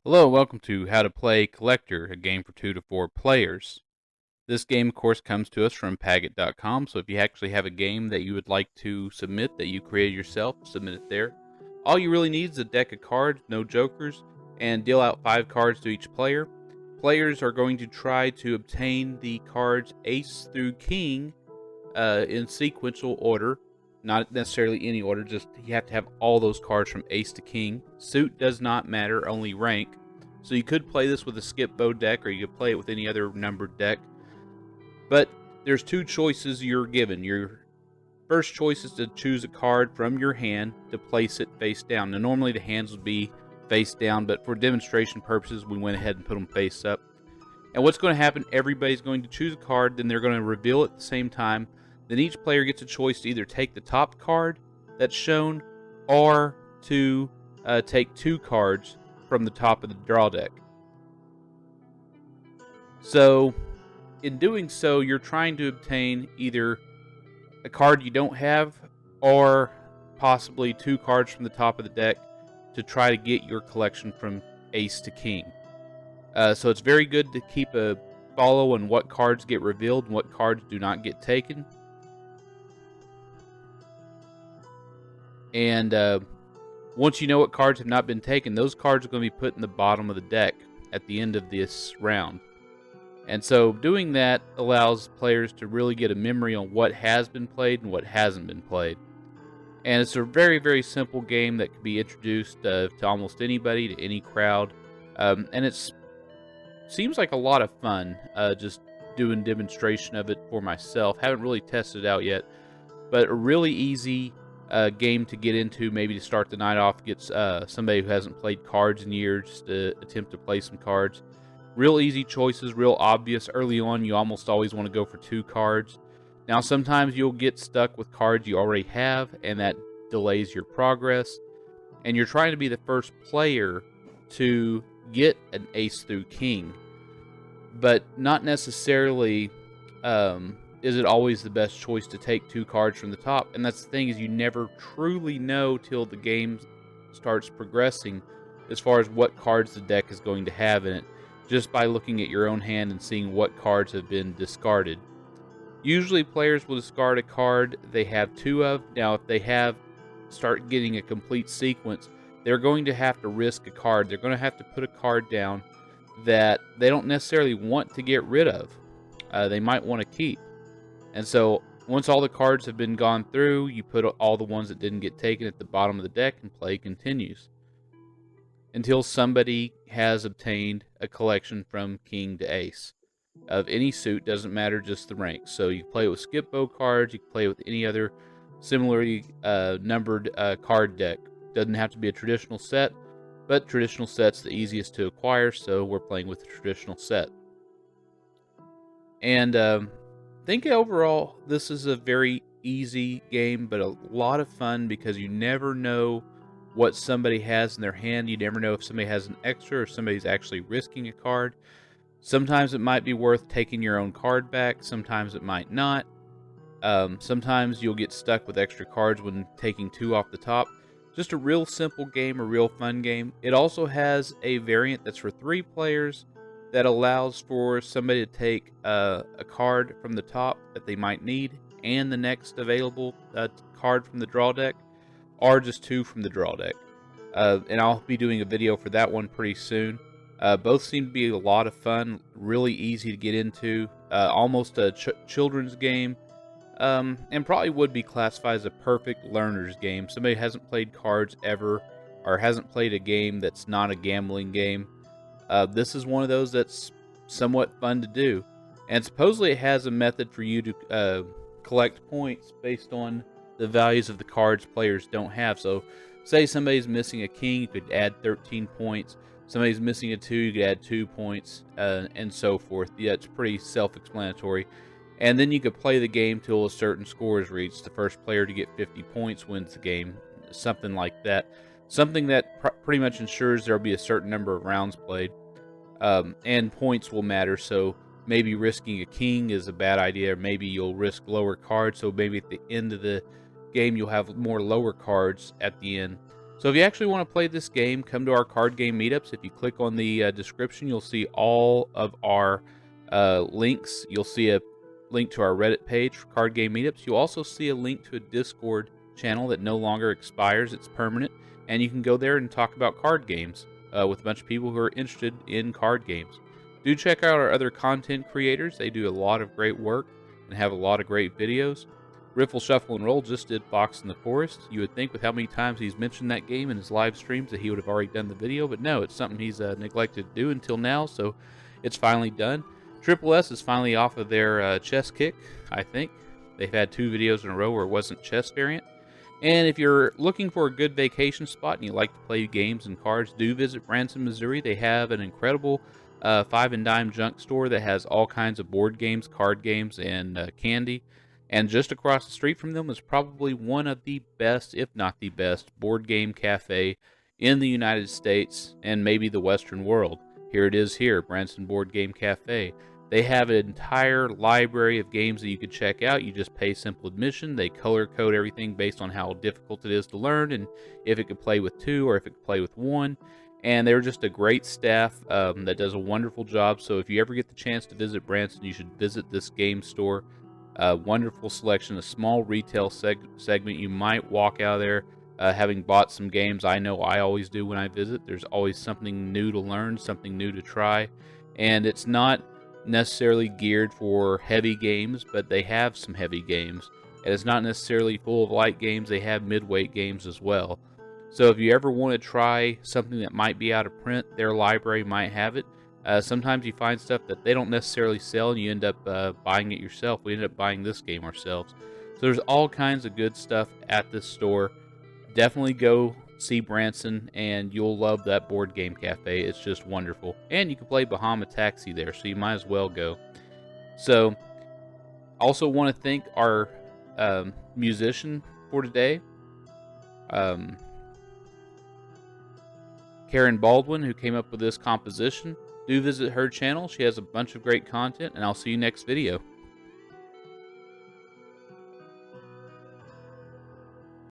Hello, welcome to How to Play Collector, a game for 2 to 4 players. This game, of course, comes to us from Paget.com, so if you actually have a game that you would like to submit that you created yourself, submit it there. All you really need is a deck of cards, no jokers, and deal out 5 cards to each player. Players are going to try to obtain the cards Ace through King in sequential order. Not necessarily any order, just you have to have all those cards from Ace to King. Suit does not matter, only rank. So you could play this with a skip bow deck, or you could play it with any other numbered deck. But there's 2 choices you're given. Your first choice is to choose a card from your hand to place it face down. Now normally the hands would be face down, but for demonstration purposes we went ahead and put them face up. And what's going to happen, everybody's going to choose a card, then they're going to reveal it at the same time. Then each player gets a choice to either take the top card that's shown or to take 2 cards from the top of the draw deck. So, in doing so, you're trying to obtain either a card you don't have or possibly 2 cards from the top of the deck to try to get your collection from Ace to King. So it's very good to keep a follow on what cards get revealed and what cards do not get taken. And once you know what cards have not been taken, those cards are going to be put in the bottom of the deck at the end of this round. And so doing that allows players to really get a memory on what has been played and what hasn't been played. And it's a very, very simple game that can be introduced to almost anybody, to any crowd. And it seems like a lot of fun, just doing demonstration of it for myself. Haven't really tested it out yet, but a really easy game to get into, maybe to start the night off. Gets somebody who hasn't played cards in years just to attempt to play some cards. Real easy choices, real obvious. Early on, you almost always want to go for 2 cards. Now, sometimes you'll get stuck with cards you already have, and that delays your progress. And you're trying to be the first player to get an Ace through King, but not necessarily is it always the best choice to take 2 cards from the top. And that's the thing, is you never truly know till the game starts progressing as far as what cards the deck is going to have in it, just by looking at your own hand and seeing what cards have been discarded. Usually players will discard a card they have 2 of. Now if they start getting a complete sequence, they're going to have to risk a card. They're going to have to put a card down that they don't necessarily want to get rid of. They might want to keep. And so once all the cards have been gone through, you put all the ones that didn't get taken at the bottom of the deck, and play continues until somebody has obtained a collection from King to Ace of any suit. Doesn't matter, just the rank. So you play with skip bow cards, you can play with any other similarly numbered card deck. Doesn't have to be a traditional set, but traditional set's the easiest to acquire, so we're playing with the traditional set. And I think overall this is a very easy game, but a lot of fun, because you never know what somebody has in their hand. You never know if somebody has an extra or somebody's actually risking a card. Sometimes it might be worth taking your own card back, sometimes it might not. Sometimes you'll get stuck with extra cards when taking 2 off the top. Just a real simple game, a real fun game. It also has a variant that's for 3 players that allows for somebody to take a card from the top that they might need and the next available card from the draw deck, or just 2 from the draw deck. And I'll be doing a video for that one pretty soon. Both seem to be a lot of fun, really easy to get into, almost a children's game, and probably would be classified as a perfect learner's game. Somebody who hasn't played cards ever, or hasn't played a game that's not a gambling game. This is one of those that's somewhat fun to do. And supposedly it has a method for you to collect points based on the values of the cards players don't have. So say somebody's missing a king, you could add 13 points. Somebody's missing a 2, you could add 2 points, and so forth. Yeah, it's pretty self-explanatory. And then you could play the game till a certain score is reached. The first player to get 50 points wins the game, something like that. Something that pretty much ensures there'll be a certain number of rounds played. And points will matter, so maybe risking a king is a bad idea, or maybe you'll risk lower cards, so maybe at the end of the game you'll have more lower cards at the end. So if you actually want to play this game, come to our card game meetups. If you click on the description, you'll see all of our links. You'll see a link to our Reddit page for card game meetups. You'll also see a link to a Discord channel that no longer expires. It's permanent, and you can go there and talk about card games with a bunch of people who are interested in card games. Do check out our other content creators. They do a lot of great work and have a lot of great videos. Riffle, Shuffle, and Roll just did Fox in the Forest. You would think with how many times he's mentioned that game in his live streams that he would have already done the video, but no, it's something he's neglected to do until now, so it's finally done. Triple S is finally off of their chess kick, I think. They've had 2 videos in a row where it wasn't chess variant. And if you're looking for a good vacation spot and you like to play games and cards, do visit Branson, Missouri. They have an incredible 5 and dime junk store that has all kinds of board games, card games, and candy. And just across the street from them is probably one of the best, if not the best, board game cafe in the United States and maybe the Western world. Here it is here, Branson Board Game Cafe. They have an entire library of games that you could check out. You just pay simple admission. They color code everything based on how difficult it is to learn and if it could play with 2 or if it could play with 1. And they're just a great staff that does a wonderful job. So if you ever get the chance to visit Branson, you should visit this game store. Wonderful selection, a small retail segment. You might walk out of there having bought some games. I know I always do when I visit. There's always something new to learn, something new to try. And it's not necessarily geared for heavy games, but they have some heavy games. And it's not necessarily full of light games. They have midweight games as well. So if you ever want to try something that might be out of print, their library might have it. Sometimes you find stuff that they don't necessarily sell and you end up buying it yourself. We ended up buying this game ourselves. So there's all kinds of good stuff at this store. Definitely go see Branson and you'll love that board game cafe. It's just wonderful. And you can play Bahama Taxi there, so you might as well go. So also want to thank our musician for today. Karen Baldwin, who came up with this composition. Do visit her channel. She has a bunch of great content, and I'll see you next video.